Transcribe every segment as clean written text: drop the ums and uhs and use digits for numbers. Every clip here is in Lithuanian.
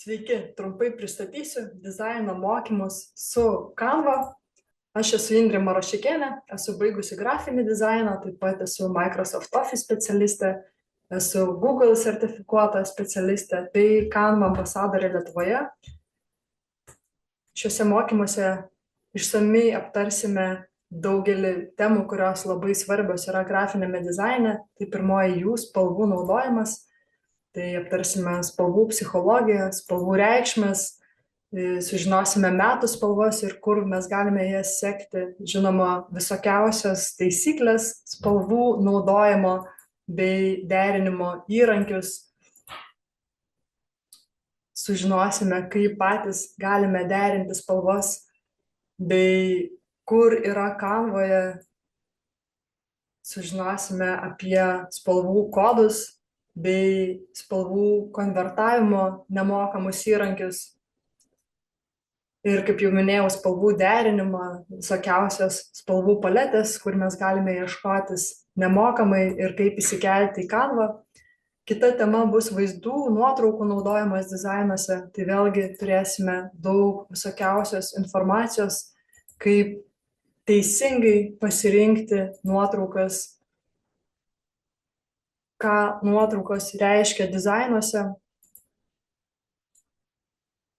Sveiki, trumpai pristatysiu dizaino mokymus su Canva. Aš esu Indrė Marošikienė, esu baigusi grafinį dizainą, taip pat esu Microsoft Office specialistė, esu Google sertifikuota specialistė, bei Canva ambasadorė Lietuvoje. Šiuose mokymuose išsamiai aptarsime daugelį temų, kurios labai svarbios yra grafinėme dizaine. Tai pirmoji jų spalvų naudojimas. Tai aptarsime spalvų psichologiją, spalvų reikšmes, sužinosime metų spalvas ir kur mes galime jas sekti. Žinoma, visokiausias taisyklės spalvų naudojimo bei derinimo įrankius. Sužinosime, kaip patys galime derinti spalvas bei kur yra Canvoje. Sužinosime apie spalvų kodus bei spalvų konvertavimo nemokamus įrankius. Ir kaip jau minėjau, spalvų derinimą, visokiausias spalvų paletės, kur mes galime ieškotis nemokamai ir kaip įsikelti į Canva. Kita tema bus vaizdų, nuotraukų naudojimas dizainuose. Tai vėlgi turėsime daug visokiausios informacijos, kaip teisingai pasirinkti nuotraukas, ką nuotraukos reiškia dizainuose,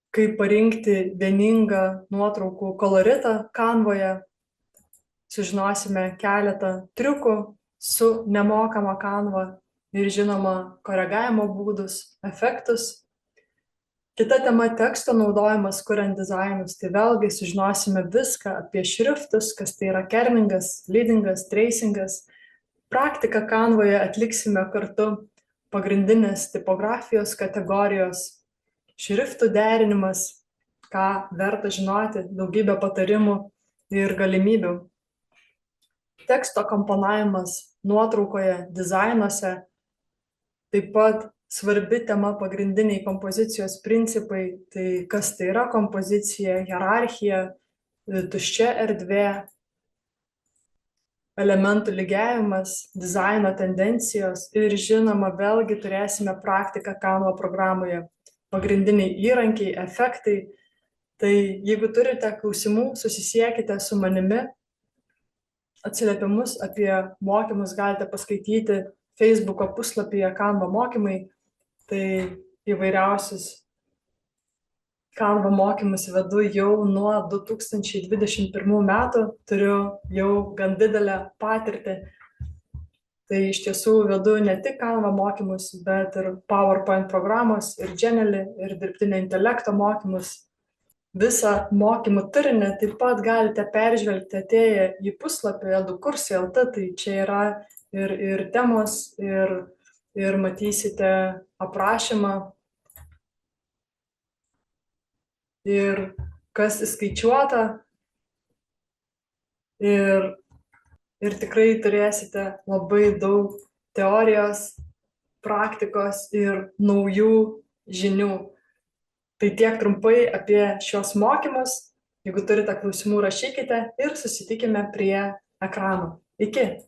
kaip parinkti vieningą nuotraukų koloritą Canvoje. Sužinosime keletą triukų su nemokama Canva ir žinoma koregavimo būdus, efektus. Kita tema - teksto naudojimas kuriant dizainus. Tai vėlgi sužinosime viską apie šriftus, kas tai yra kerningas, leadingas, tracingas. Praktiką Canvoje atliksime kartu pagrindinės tipografijos kategorijos, šriftų derinimas, ką verta žinoti, daugybė patarimų ir galimybių. Teksto komponavimas nuotraukoje, dizainuose, taip pat svarbi tema pagrindiniai kompozicijos principai, tai kas tai yra kompozicija, hierarchija, tuščia erdvė, elementų lygiavimas, dizaino tendencijos ir žinoma, vėlgi turėsime praktiką Canva programoje, pagrindiniai įrankiai, efektai. Tai jeigu turite klausimų, susisiekite su manimi. Atsiliepimus apie mokymus galite paskaityti Facebooko puslapyje Canva mokymai. Tai įvairiausius Canva mokymus vedu jau nuo 2021 metų, turiu jau gan didelę patirtį. Tai iš tiesų vedu ne tik Canva mokymus, bet ir PowerPoint programos, ir Genially, ir dirbtinio intelekto mokymus. Visą mokymų turinį taip pat galite peržvelgti atėję į puslapį edukursai.lt, tai čia yra ir temos, ir matysite aprašymą. Ir kas įskaičiuota, ir tikrai turėsite labai daug teorijos, praktikos ir naujų žinių. Tai tiek trumpai apie šios mokymus. Jeigu turite klausimų, rašykite ir susitikime prie ekrano. Iki!